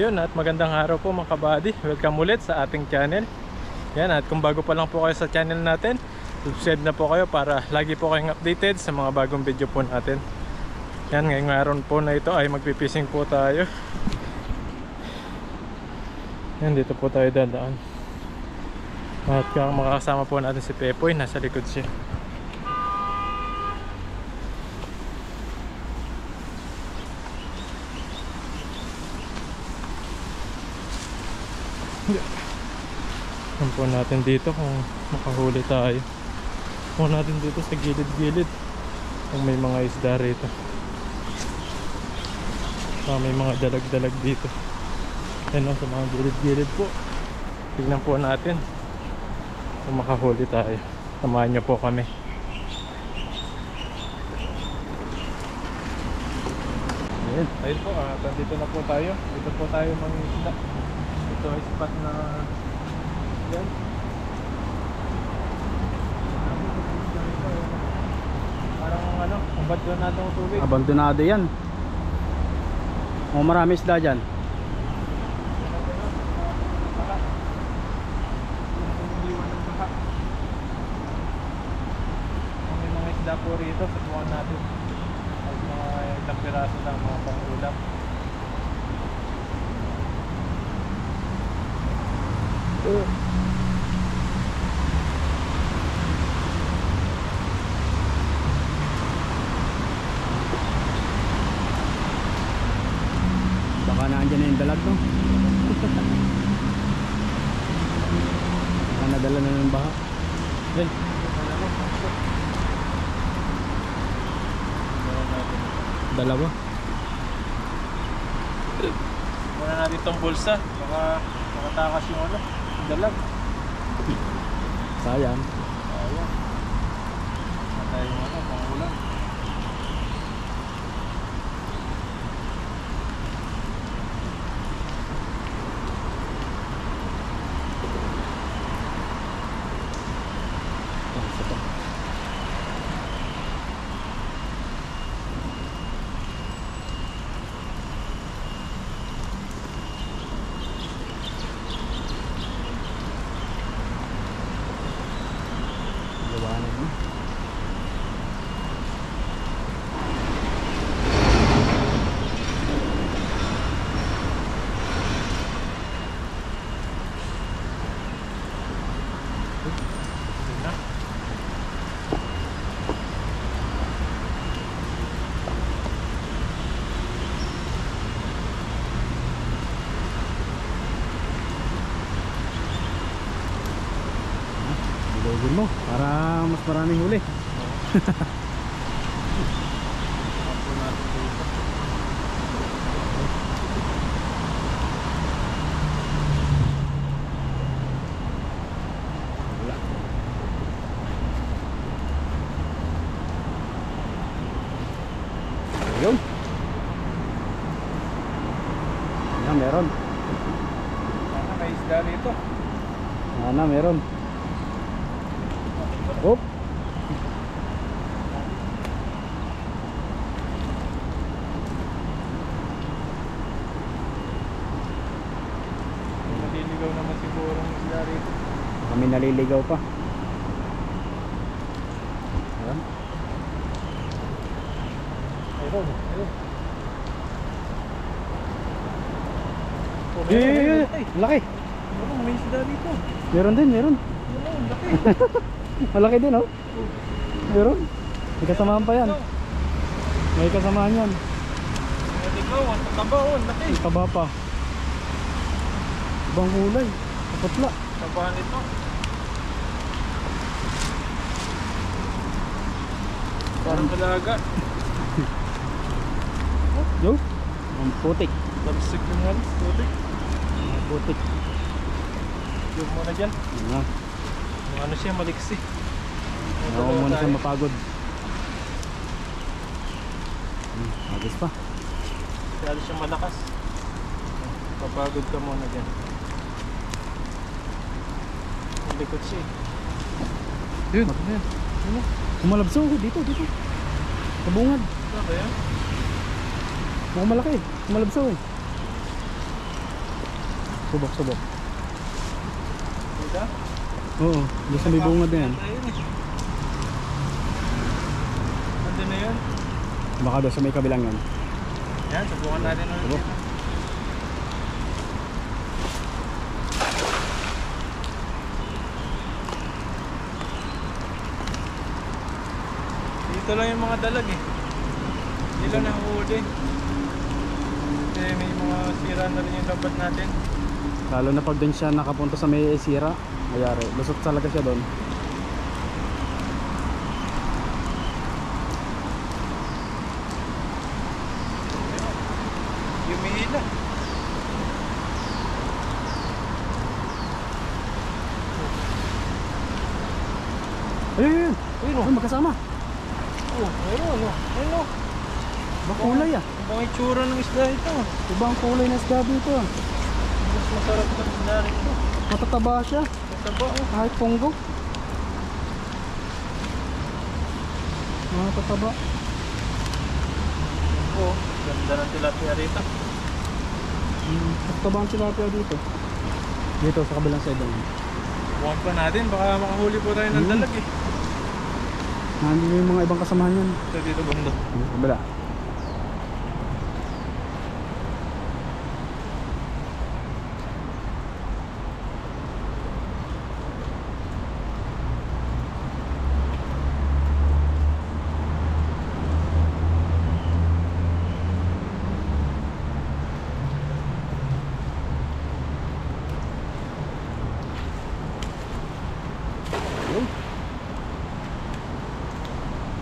Ayun, at magandang araw po mga kabady. Welcome ulit sa ating channel. Yan, at kung bago pa lang po kayo sa channel natin, subscribe na po kayo para lagi po kayong updated sa mga bagong video po natin. Yan, ngayong araw po na ito ay magpipising po tayo. Yan, dito po tayo dadaan. At makakasama po natin si Pepoy, nasa likod siya. Tignan po natin dito kung makahuli tayo. Tignan natin dito sa gilid-gilid kung may mga isda rito. May mga dalag-dalag dito. Yan o, sa mga gilid-gilid po. Tignan po natin kung makahuli tayo. Samahan nyo po kami. Ayun po, dito na po tayo. Dito po tayo mangisda. Ito ay spot na yan. Parang abandonado ang tubig. Abandonado yan. Marami isda dyan. May mga isda po rito, subukan natin. Ay mga ilang piraso lang mga pang-ulam. Baka naandyan na yung dalag, no? Baka nadala na ng baha. Yan. Dalawa. Muna natin itong bulsa. Baka makatakas yung dalag. Sayang. Ayan. Matay yung pang-ulam. Liwanag mo. Ilogin mo para mas maraming huli. Ayun. Yan, meron. Sana may isda rito. Sana meron. Oop. Naliligaw naman siguro ng isda rito. Kami naliligaw pa. Ayan. Ayun. Laki. May isda rito. Meron din, meron. Laki. Malaki din, oh. Meron. May kasamahan pa yan. May kasamahan yan. Naliligaw, ang taba, laki. May taba pa. Ibang kulay. Kaputla. Tabahan ito. Parang dalaga. Yo. Ang putik. Labsik yung putik. Ang putik. Yung muna dyan. Yan. Ano siya, maliksi. Ako muna siya mapagod. Agos pa. Kaya siya malakas. Papagod ka muna dyan. Ang likod siya. Yun. Ano? Kumalabso dito. Sa bungad. Ano ba yan? Mukhang malaki. Kumalabso eh. Subok. Diba? Oo, doon sa may bungad na yan. Nandun na yun. Baka doon sa may kabilang yan. Yan, subukan natin ulit. Subok. Dito lang yung mga dalag eh. Hindi lang nahuli. Kasi may mga sira na rin yung labat natin. Lalo na pag doon siya nakapunta sa may sira. Mayari, lusot talaga siya doon. Yumihila. Ayun! Ayun Ay, magkasama! oh. Ayun o. Ayun o. Iba kulay ah. Ibang itsura ng isda ito. Ibang kulay na isda dito ah. Mas masarap ng isda ito. Matataba siya. Mataba oh. Kahit punggo. Matataba. Oo. Ganda ng tilapia rito. Matataba ang tilapia dito. Dito sa kabilang side naman. Buwan pa natin. Baka makahuli po tayo ng dalag eh. Nandito yung mga ibang kasamahan yan. Ito dito banda. Kabila.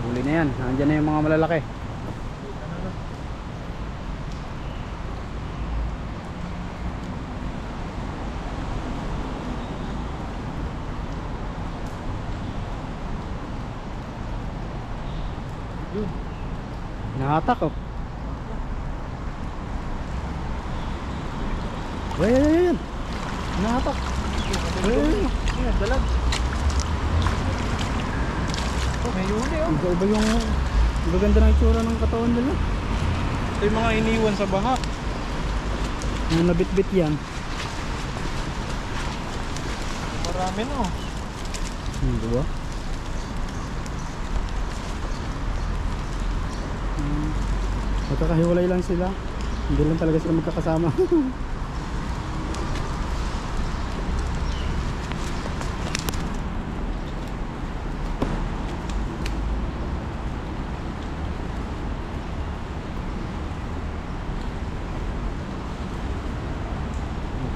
Huli na yan. Nandiyan na yung mga malalaki. Yun. Nahatak oh. Ayan. Nahatak. Ayan. Ayan, dalag. Oh, may huli oh. Iba yung ganda ng itsura ng katawan nila. Ito yung mga iniwan sa baha. Yung nabit-bit yan. Marami no. Diba? Magkakahiwalay lang sila. Hindi lang talaga sila magkakasama.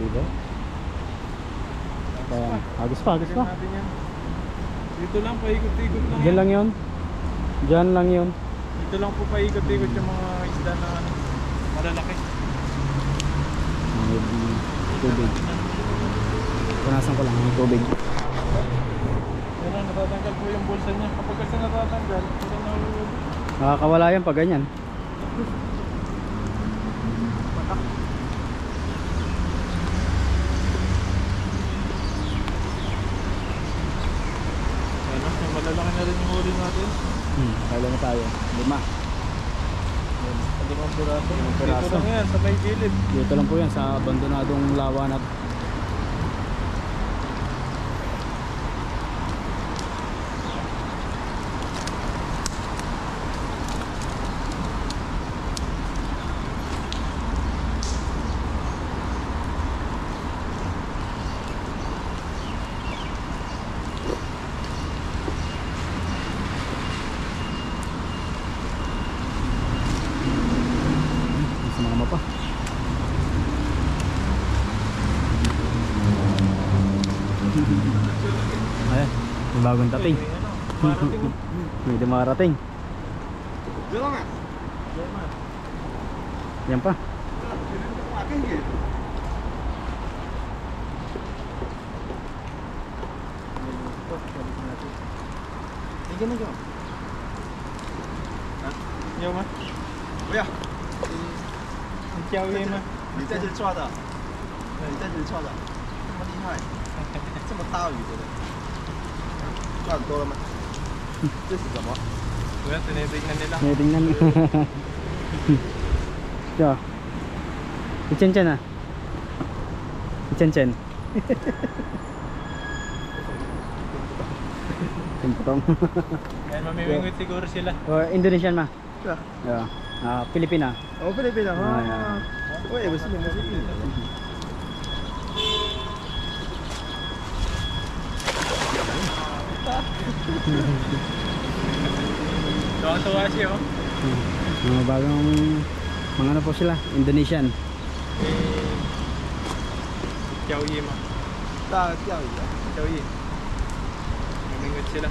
Diba? Ayan. Agos pa. Tignan natin yan. Dito lang, paikot-ikot lang. Diyan lang yun. Diyan lang yun. Dito lang po paikot-ikot yung mga isda na ano, malalaki. May tubig. Punasan ko lang ang tubig. Yan ang natatanggal po yung bulsa niya. Kapag kasi natatanggal, hindi na nahulog. Nakakawala yan pag ganyan. Ano, yung malalaki na rin yung huli natin. Kailan na tayo? 5. Limang piraso. Limang Dito piraso. lang yan, sa may gilid. Dito lang po yan sa abandonadong lawa na. Sumama pa. Ayan, may bagong dating. Marating. May dumarating. Diyan Yan pa. Yo吗？不要，你钓鱼吗？你在这里抓的，你在这里抓的，这么厉害，这么大鱼的嘞，抓很多了吗？这是什么？ Kuya, tinitignan nila. May tingnan. Siya. Chen-chen ah. Chen Chen. Timptong. Ayan, mamimingwit siguro sila. Or Indonesian ma? Yeah. Yeah. Filipina. Oh, Pilipina. Ah, Wait, Muslim. Tuwa-tuwa siya, oh. Mga bagong mga ano po sila, Indonesian. Chow Yi ma. 大钓鱼啊。 Chow Yi. Mamimingwit sila.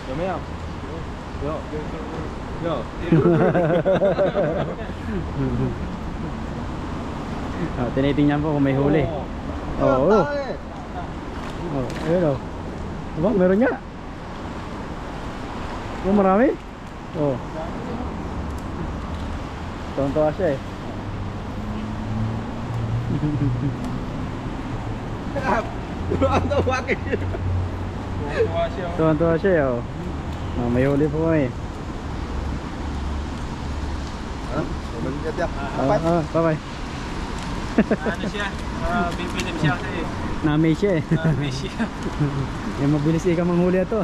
有没有？有。有。 Tinitingnan po kung may huli. Oo. Oh, ayun oh. Diba? Meron nga. Oh, marami. Oh. Tuwan-tuwa siya eh. Tuwa-tuwa siya, oh. Tuwan-tuwa siya eh, oh. Oh, may huli po kami. 啊，我们要钓。 Bye-bye. Ano siya? Bibilip siya kasi. Nami siya eh. May siya. Yung mabilis ika manghuli ito.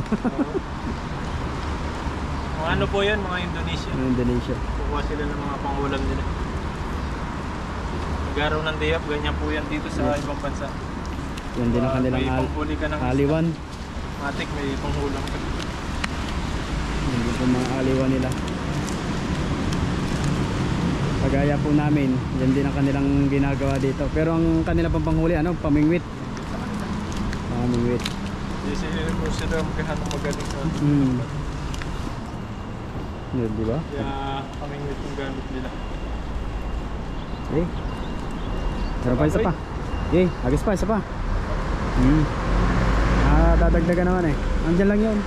Mga ano po yun, mga Indonesia. Indonesia. Kukuha sila ng mga pangulam nila. Nagaraw ng dayap, ganyan po yan dito sa ibang bansa. Yan din ang kanilang may panghuli ka ng aliwan. matik, may panghulam ka. Yan din po mga aliwan nila. Pagaya po namin, yan din ang kanilang ginagawa dito. Pero ang kanila pang panghuli, ano, pamingwit. Pamingwit. Hindi sila magkahanap magaling sa Yun, di ba? kaya pamingwit yung gamit nila. Okay. Meron pa isa pa. Okay, agis pa, isa pa. Dadagdagan naman eh. Andyan lang yun.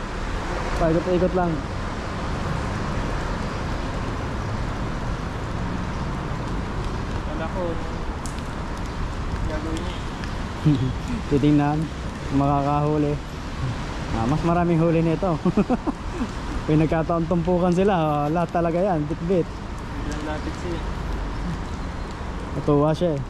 Paikot-ikot lang. Wala ko. Gagawin niya. Titingnan, makakahuli. Mas maraming huli nito. Kung nagkataon tumpukan sila, lahat talaga yan, bit-bit. Biglang lapit siya. Natuwa siya eh.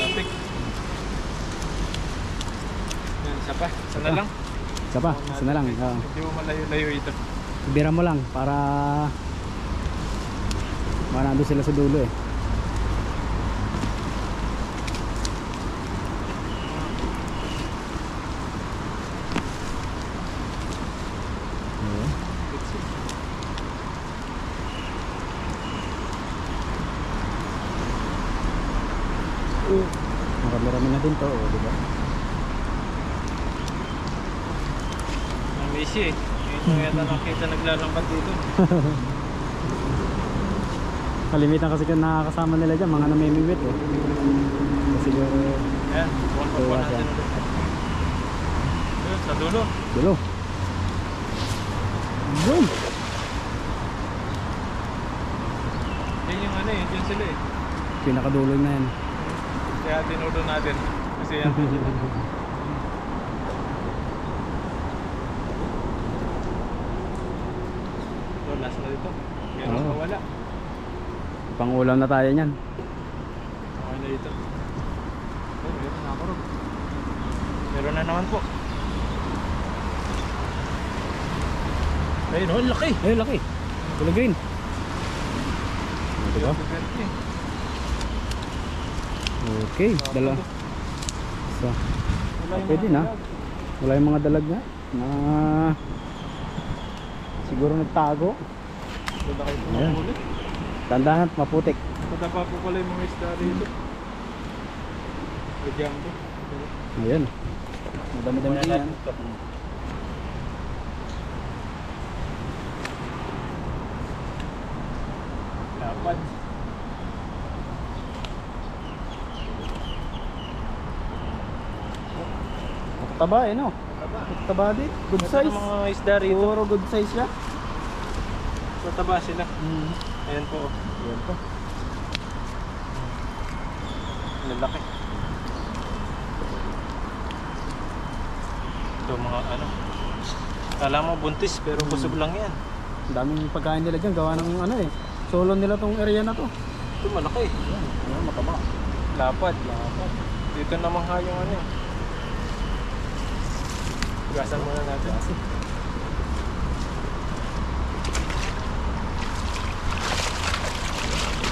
Traffic. Yan, isa pa. Isa na lang. Isa pa, isa na lang. Hindi mo malayo-layo ito. Bira mo lang para nandun sila sa dulo eh. Marami-rami na din to, oh, di ba? May siya eh. Ngayon mo yata nakita naglalambat dito. Kalimitan kasi kung nakakasama nila dyan, mga namimingwit eh. Siguro Ayan, buwan pa po natin ulit. Yun, sa dulo. dulo. Boom! Yan yung ano eh, yun sila eh. Pinakadulo na yan. Kaya tinulo natin. Kasi yan po sila. So, last na dito. Ganun Oo. wala. Pangulam na tayo niyan. Okay na dito. Oh, meron na ako rin. Meron na naman po. Ayun, oh, laki! Ayun, laki. Kulay green. Diba? Okay, dala. So, pwede na. Wala yung mga dalag nga. Siguro nagtago. Ganda kayo Ayan. pumulit. Tandahan, maputik. Mataba po pala yung mga isda rito. Lagyan ko. Ayan. Madami-dami din yan. Lapad. Taba eh no? Taba din. Good size. Mga isda rito. Puro good size siya. Mataba sila. Ayan po. Ayan po. lalaki. Ito mga ano. Kala mo buntis pero busog lang yan. Ang daming pagkain nila dyan, gawa ng ano eh. Solo nila tong area na to. Ito malaki. Ayan, mataba. Lapad. Dito naman ha yung ano eh. Gasan muna natin.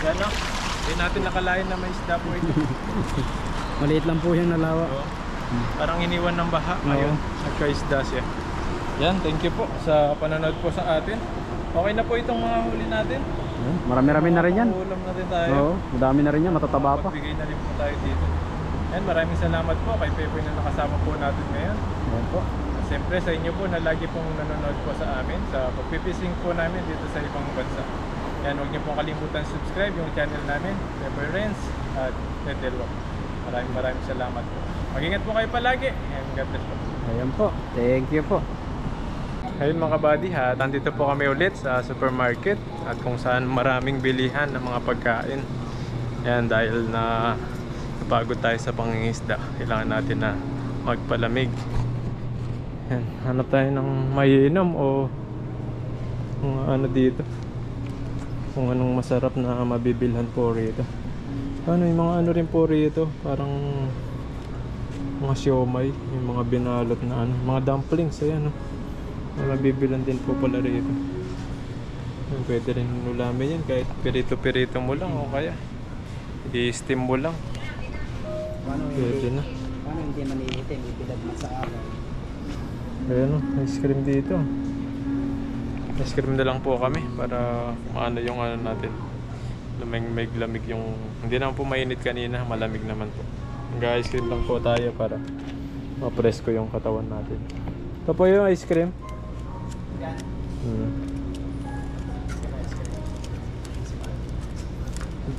Yan no? Hindi natin nakalain na may isda po ito. Maliit lang po yung nalawa. So, parang iniwan ng baha. Ayun, nagka-isda siya. Yan, thank you po sa panonood po sa atin. Okay na po itong mga huli natin. Ayan, marami-rami na rin yan. Ulam na din tayo. Oo, madami na rin yan, matataba pa. Magbigay na rin po tayo dito. Yan, maraming salamat po kay Pepe na nakasama po natin ngayon. Ayan po. Siyempre sa inyo po na lagi pong nanonood po sa amin sa pagpipising po namin dito sa ibang bansa. Yan, huwag niyo pong kalimutan subscribe yung channel namin, Pepe Renz at Tetelwa. Maraming salamat po. Mag-ingat po kayo palagi and God bless po. Ayan po, thank you po. Ayun mga buddy ha, nandito po kami ulit sa supermarket at kung saan maraming bilihan ng mga pagkain. Yan, dahil na napagod tayo sa pangingisda, kailangan natin na magpalamig. Yan, hanap tayo ng maiinom o kung ano dito, kung anong masarap na mabibilhan po rito. Ano yung mga ano rin po rito, parang mga siomay, yung mga binalot na ano, mga dumplings, ayan no. Mabibilan din po pala rito. Pwede rin ulamin yan kahit pirito-pirito mo lang o kaya i-steam mo lang. Pwede na. Paano hindi manihitin, ibilad man sa araw? Ayan o, ice cream dito. Ice cream na lang po kami para maano yung ano natin. Lamig yung, hindi naman po mainit kanina, malamig naman po. Mag-ice cream lang po tayo para ma-presko yung katawan natin. Ito po yung ice cream.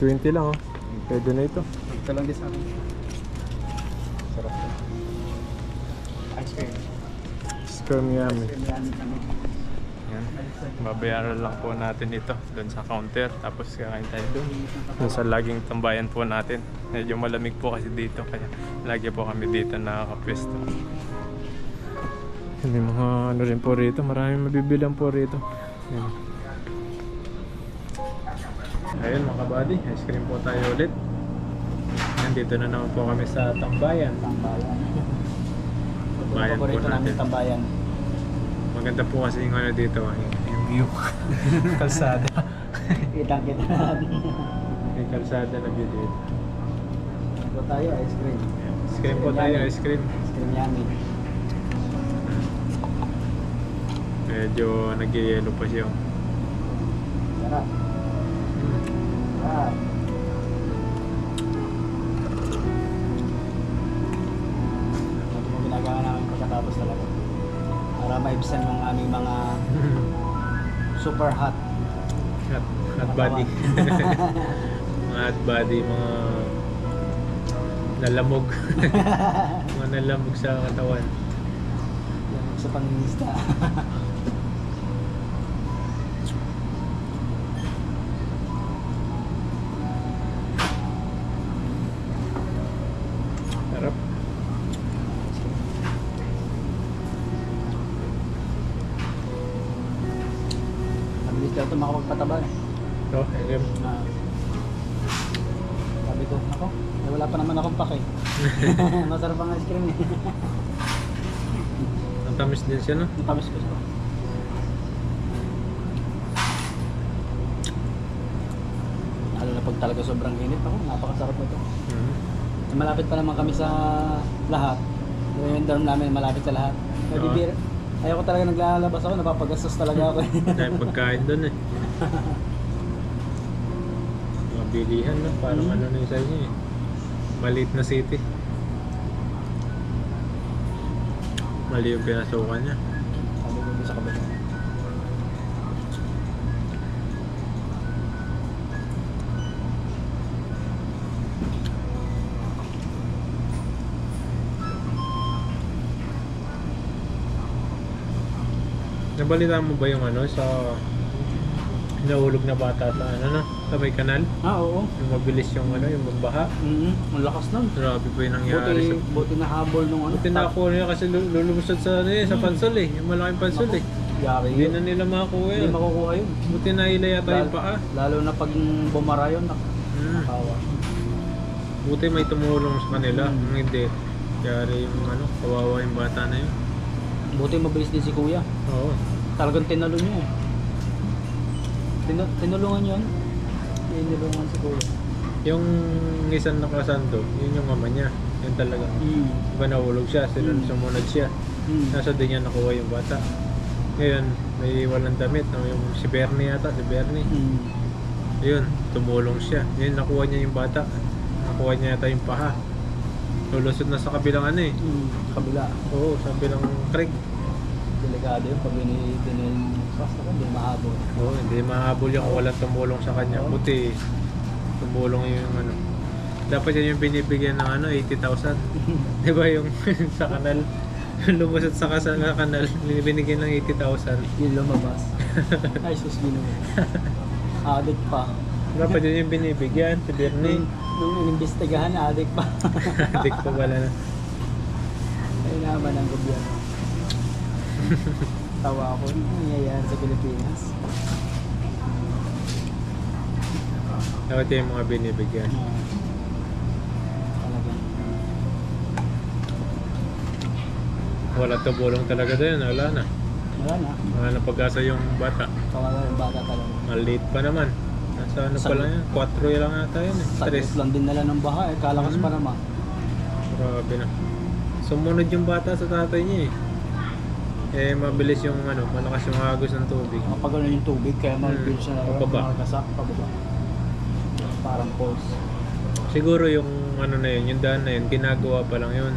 20 lang oh. Pwede na ito. Ito lang din sa akin. Sarap to. Ice cream. Ice cream yummy. Ice cream yummy kami. Yan. Babayaran lang po natin ito doon sa counter. Tapos kakain tayo doon sa laging tambayan po natin. Medyo malamig po kasi dito kaya lagi po kami dito nakakapwesto. May mga ano rin po rito, maraming mabibilang po rito. Yan. Ayun mga buddy, ice cream po tayo ulit. Nandito na naman po kami sa tambayan. Tambayan. Tambayan po Paborito namin natin. tambayan. Maganda po kasi yung ano dito, yung view. Kalsada. Kitang-kita natin. May kalsada na view dito. Ito tayo, ice cream. Ice cream po tayo, ice cream. Ice cream yummy. Medyo nag-yellow pa siya. Sarap. Sarap. Ito mo ginagawa namin pagkatapos talaga. Para maibsan yung aming mga super hot. Hot body. Mga hot body, mga nalamog. Mga nalamog sa katawan. Yan, sa pangingisda. Sarap. Mabilis daw ito makapagpataba eh. So, ayun. Sabi ko, ako, wala pa naman akong pake. Masarap ang ice cream eh. Ang tamis din siya, no? Ang tamis ko ito. Lalo na pag talaga sobrang init ako, napakasarap nito. Malapit pa naman kami sa lahat. Yung dorm namin malapit sa lahat. Pwede Oo. beer. Ayoko talaga naglalabas ako, napapagastos talaga ako. Dahil pagkain doon eh. Mga bilihan, no? Parang ano na yung sa inyo eh. Maliit na city. Mali yung pinasukan niya. Sabi ko doon sa kabila. Nabalita mo ba yung ano sa Nahulog na bata sa ano no? Sa may kanal. Oo. Yung mabilis yung ano, yung magbaha. Ang lakas nun. Grabe po yung nangyari Buti, sa... buti na habol nung ano. Buti nakakuha nila kasi lulumusod sa, ano, sa pansol eh. Yung malaking pansol eh. Yari Hindi yun. na nila makakuha Hindi yun. makukuha yun. Buti na ila yata yung paa. Lalo na pag bumara yun, Hmm. nakawa. Buti may tumulong sa kanila. Kung hindi, kaya yung ano, kawawa yung bata na yun. Buti mabilis din si kuya. Oo. Talagang tinalo niya eh. Tinulungan yun. Tinulungan si kuya. Yung isang nakasando, yun yung mama niya. Yun talaga. Iba nahulog siya, sumunod siya. Nasa din niya nakuha yung bata. Ngayon, may walang damit. No? Yung si Bernie yata, si Bernie. Ayun, tumulong siya. Ngayon, nakuha niya yung bata. Nakuha niya yata yung paha. Lulusot na sa kabilang ano eh. Kabila. Oo, sa kabilang creek. Delikado yun. Pag binilsas ako, hindi mahabol. Oo, hindi mahabol yung walang tumulong sa kanya. Buti, tumulong yung ano. Dapat yan yung binibigyan ng ano, 80,000. Di ba yung sa kanal? Lumusot sa kanal, binibigyan ng 80,000. Yung lumabas. Ay, sus, ginawa. Adik pa. Dapat yun yung binibigyan, si Bernie. Nung inimbestigahan, adik pa. Adik pa pala na. Ay naman ang gobyerno. Tawa ako, nangyayari sa Pilipinas. Dapat yun yung mga binibigyan. Talagang. Wala tumulong talaga doon, wala na. Wala na. Wala na pag-asa yung bata. Kawawa yung bata talaga. Maliit pa naman. Nasa ano pa lang yan, 4 lang yata yun eh. Saglit 3. lang din nila ng baha eh. Kalakas pa naman. Grabe na. Sumunod yung bata sa tatay niya eh. Eh mabilis yung ano, malakas yung agos ng tubig. Kapag ano yung tubig, kaya mabilis na Pababa. magkasa, pababa. Parang pulse. Siguro yung ano na yun, yung daan na yun, ginagawa pa lang yun.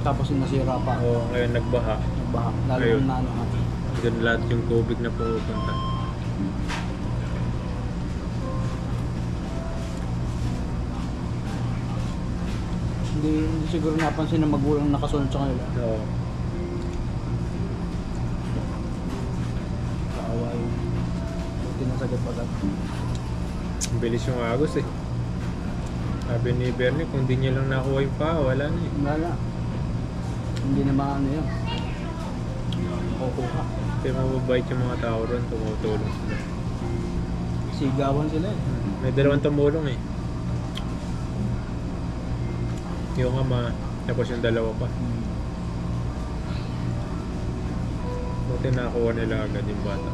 Tapos yung nasira pa. O ngayon nagbaha. Nagbaha. Lalo Ayun. yung naano ha. Doon lahat yung tubig na pupunta. Hindi siguro napansin na magulang nakasunod sa kanila. So, Kaawa yun. Buti na sagad pagkat. ang bilis yung agos eh. Sabi ni Bernie, kung di niya lang nakuha yung paa, wala na eh. Wala. Hindi na maano yun. Kukuha. Kaya mababait yung mga tao ron, tumutulong sila. Sigawan sila eh. May dalawang tumulong eh. Yung ama, tapos yung dalawa pa. Buti nakakuha nila agad yung bata.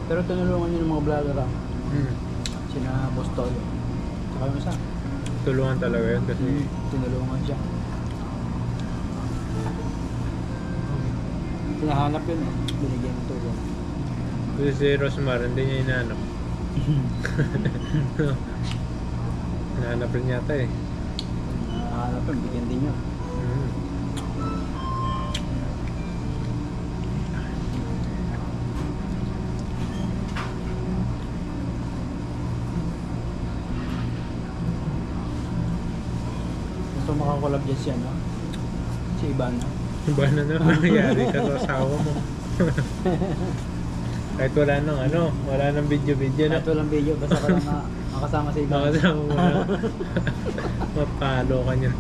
Pero tinulungan niyo ng mga vlogger ah. Sina Boss Toyo. Tsaka yung isa. Tulungan talaga yun kasi Tinulungan siya. Hinahanap yun eh. Binigyan ng tulong. kasi si Rosmar, hindi niya inaanap. Inaanap rin yata eh. Hinahanap yun, bigyan din yun. Gusto makakolab dyan siya, no? Si Ivana. Iba na naman nangyari ka sa asawa mo. Kahit wala nang ano, wala nang video-video na. Kahit walang video, basta ka lang makasama si Ivana. Makasama mo na. Mapalo ka niyan.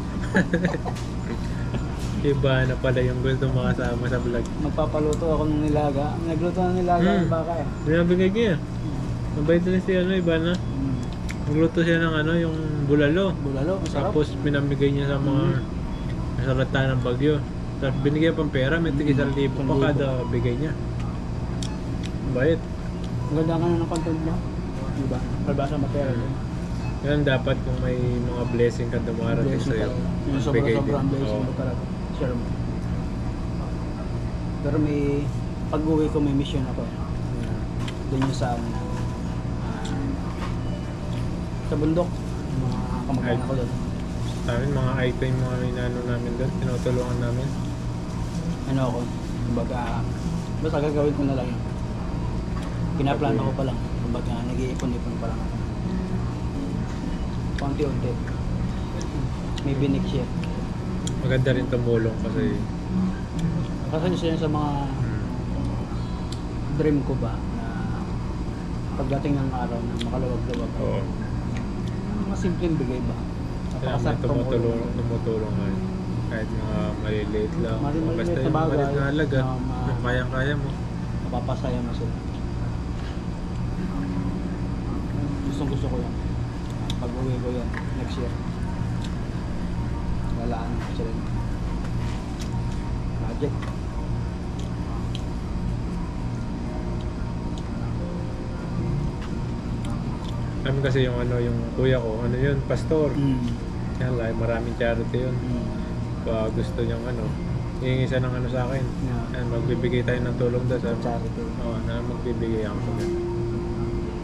Iba na pala yung gusto makasama sa vlog. Magpapaluto ako ng nilaga. Nagluto ng nilaga yung baka eh. Binabigay niya. Mabait din si ano, iba na. Nagluto siya ng ano, yung bulalo. Bulalo, masarap. Tapos pinamigay niya sa mga nasalata ng bagyo. Tapos binigyan pang pera, may tig 1,000 pa kada bigay niya. Bait. Ang ganda ka na ng content niya. Diba? Palbasa material. Yan dapat kung may mga blessing ka dumarating Blessing sa'yo. talaga. Yung bigay din. sobrang blessing Oo. mo talaga. Share mo. Pero may pag-uwi ko may mission ako. Doon yung sa bundok. Mga kamag-anak ko doon. Sa amin, mga item, mga inano namin doon, tinutulungan namin. Ano ako? Kumbaga, basta gagawin ko na lang yun. Pinaplano ko pa lang. Kumbaga, nag-iipon-ipon pa lang. Konti-unti. May binig siya. Maganda rin tumulong kasi Kasi isa yun sa mga dream ko ba na pagdating ng araw na makaluwag-luwag. Oo. Mga simpleng bigay ba? Kaya may Napakasarap tumulong. tumutulong nga. Kahit mga maliliit lang. Maliliit Basta na yung bagay. maliit na halaga. Na Kayang-kaya mo. Mapapasaya mo sila. Gustong-gusto ko yan. Pag-uwi ko yan next year. Lalaan ko sila. Project. Kami kasi yung yung kuya ko, yun, pastor. Yan, maraming charity yun. Pag gusto niyang hihingi siya ng sa akin. Yeah. Yan, magbibigay tayo ng tulong doon sa Charity. Oo, na magbibigay ako sa kanya.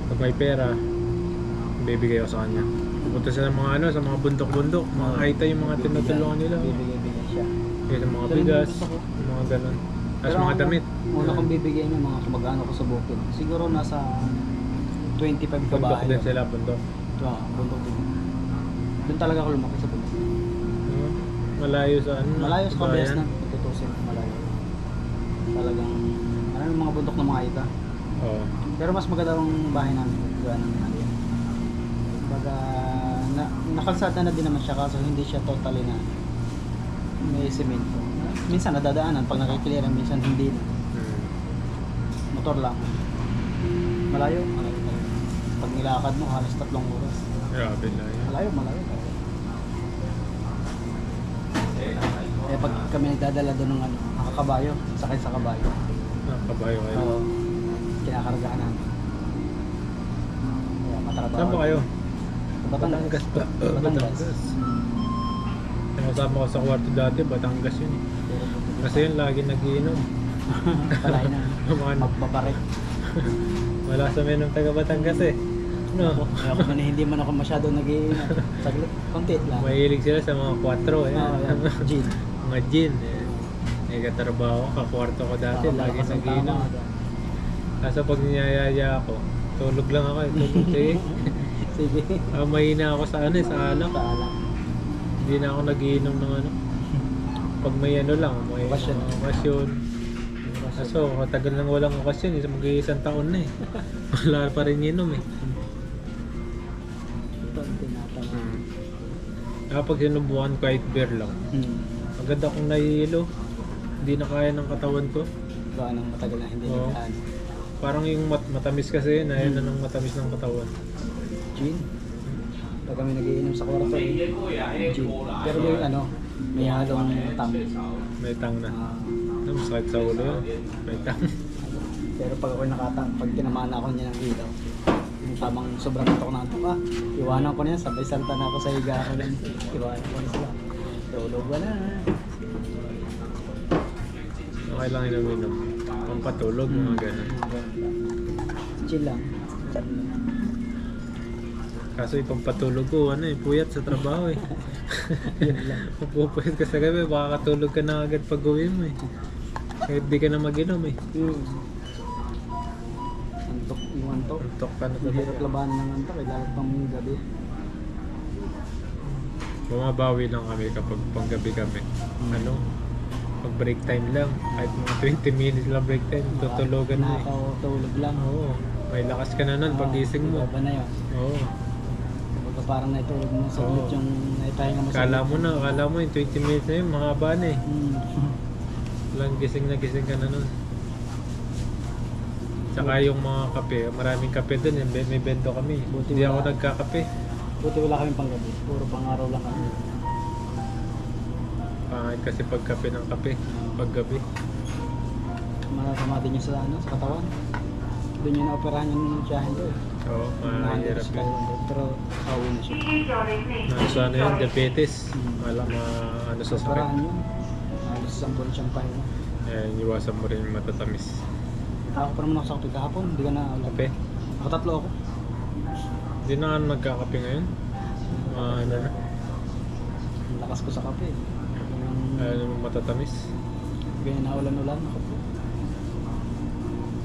Pag may pera, bibigay ako sa kanya. Pupunta siya ng mga sa mga bundok-bundok, mga kaita yung mga tinutulungan nila. Bibigay siya. Kaya sa mga Ganun bigas, gusto ko. mga ganun. Tapos Pero mga ang damit. Una kong bibigyan niya mga kamag-anak ko sa bukid. Siguro nasa 25 ka Bundok bahay. din sila, bundok. Bundok din. Doon talaga ako lumaki sa bundok. Malayo sa Malayo sa kabias bayan. na. Tutusin, malayo. Talagang maraming mga bundok na mga ita. Oo. Pero mas maganda ang bahay namin. Gawa ng Baga, nakalsada na din naman siya kaso hindi siya totally na may semento. Minsan nadadaanan pag nakikiliran, minsan hindi na. Motor lang. Malayo talaga. Pag nilakad mo, halos 3 oras. Grabe na yun. Malayo talaga. Eh pag kami nagdadala doon ng nakakabayo, sakit sa kabayo. Nakabayo kayo. Oo. Kinakargahan namin. Kaya matrabaho. Saan ba kayo? Batangas. Batangas. Yung kasama ko sa kwarto dati, Batangas yun. Kasi yun, lagi nagiinom. Palain na. Mga Magbabarek. wala sa menong taga Batangas eh. No? Ako man hindi man ako masyado nag-iinom. Saglit, konti lang. Mahilig sila sa mga 4. Ayan. Yan. Gin. Mga gin. Eh, katrabaho ko, kakwarto ko dati, lagi nagiinom. Kaso pag niyayaya ako, tulog lang ako. Tulog, sige. Sige. Mahina ako sa sa alak. Sa alak. Hindi na ako nagiinom ng Pag may lang, may Okasyon. okasyon. Kaso, matagal nang walang okasyon, mag-iisang taon na eh. Wala pa rin inom eh. Ito ang tinatama. Kapag sinubukan kahit beer lang, maganda kung nahihilo. Hindi na kaya ng katawan ko. Gawa ng matagal na hindi Oo. nagkaan. Parang yung matamis kasi yun, ayaw na ng matamis ng katawan. Gin. Pag kami nagiinom sa kwarto, gin. Pero yung may halong tang. May tang na. Ah, Masakit sa ulo yun. May tang. pero pag ako nakatang, pag tinamaan ako niya ng ilaw, yung tamang sobrang antok na antok iwanan ko na yan, sabay salta na ako sa higa ko lang. Iwanan ko na sila. Tulog ka na. Okay lang inom-inom. Pampatulog, mga ganun. Chill lang. Kaso ipampatulog ko, puyat sa trabaho eh. Mapupuyat ka sa gabi, baka katulog ka na agad pag uwi mo eh. Kahit di ka na mag-inom eh. Antok yung antok. Antok ka na Ang hirap talaga. labanan ng antok, lalo pang gabi. Bumabawi lang kami kapag panggabi kami. Pag break time lang, kahit mga 20 minutes lang break time, tutulogan mo eh. Nakakatulog lang. Oo, may lakas ka na nun pag gising mo. Iba na yun. Oo. Kumbaga parang naitulog mo sa Oo. yung naitahinga mo sa Kala mo yung 20 minutes na yun, mahaba na eh. Lang gising ka na nun. Tsaka yung mga kape, maraming kape dun, may bento kami. Buti Hindi ako wala. nagkakape. Buti wala kami pang gabi. Puro pang araw lang kami. Pangit kasi pagkape ng kape, paggabi. Masama din yun sa sa katawan. Doon yung naoperahan yung tiyahin ko eh. Oo, mahirap yun. Pero awi na siya. Nasa yun, diabetes. Wala sa sakit. Operahan yun. Halos 10 buwan siyang pahinga. Iwasan mo rin yung matatamis. Ako pa naman ako sa kape kahapon. Hindi ka na ulit. Kape? Ako 3 ako. Hindi na nga nagkakape ngayon. Na. Ang lakas ko sa kape. Ayaw naman matatamis. Ganyan na ulan-ulan. Ako po.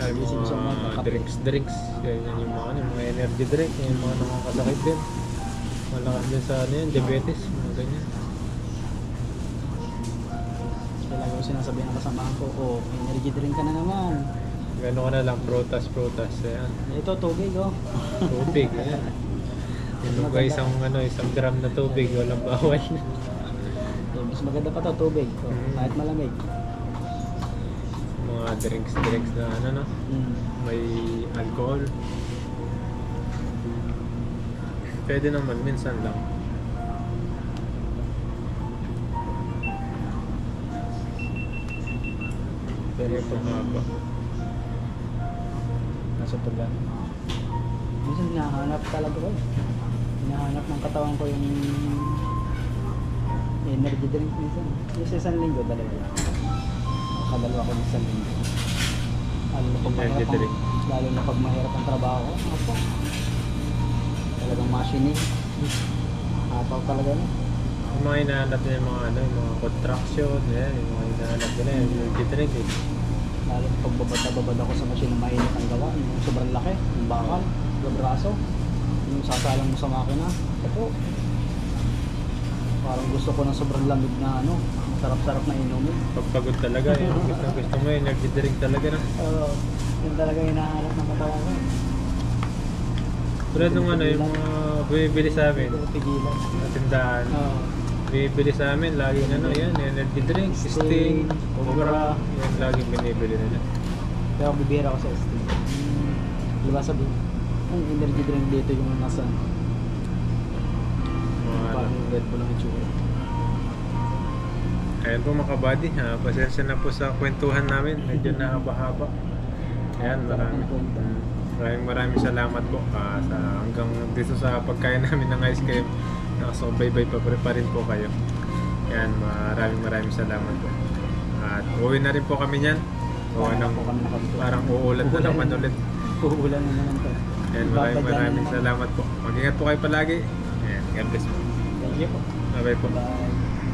Ayaw Gising sa umaga, mga kape. drinks. Yan yung mga energy drink. Yung mga nakakasakit din. Malakas din sa diabetes. Mga ganyan. Kaya lagi ko sinasabihin ng kasamahan ko, energy drink ka na naman. Gano'n ka na lang, prutas. Ayan. Ito, tubig oh. Tubig, ayan. Inog ka isang gram na tubig, walang bawal. Mas maganda pa to, tubig. So, kahit malamig. Mga drinks na no? May alcohol. Pwede naman, minsan lang. Pero ito haba. Nasa tugan. Minsan hinahanap talaga ko. Hinahanap ng katawan ko yung energy drink minsan. Yung sa isang linggo, dalawa lang. Nakadalawa ko isang linggo. Energy drink. Lalo na pag mahirap ang trabaho ko. Ako. Talagang machining. Hapaw talaga na. Yung mga hinahanap nila yung mga contraction, yan, yung mga hinahanap nila, yung energy drink eh. Lalo na pag babad ako sa machine na mainit ang gawa. Yung sobrang laki, yung bakal, yung braso. Yung sasalang mo sa makina. Ito. Parang gusto ko ng sobrang lamig na sarap-sarap na inumin. Pagpagod talaga, yung gusto mo, energy drink talaga na. Yun talaga yung hinahanap ng katawan ko. Tulad nung yung mga bumibili sa amin, Pigilan. na tindahan. Bumibili sa amin, laging yan, energy drink, Sting, Cobra, yan laging binibili nila. Kaya bibira ko sa Sting. Diba sabi, ang energy drink dito yung nasa Mga parang Red Bull ang itsura. Ayan po mga kabady, pasensya na po sa kwentuhan namin, medyo nahaba-haba. Ayan, maraming salamat po sa hanggang dito sa pagkain namin ng ice cream. Nakasubaybay pa rin po kayo. Ayan, maraming salamat po. At uwi na rin po kami niyan. Parang uulan na naman ulit. Uulan na naman to. Ayan, maraming salamat po. Mag-ingat po kayo palagi. Ayan, God bless po. Thank you po. Bye-bye po. Bye.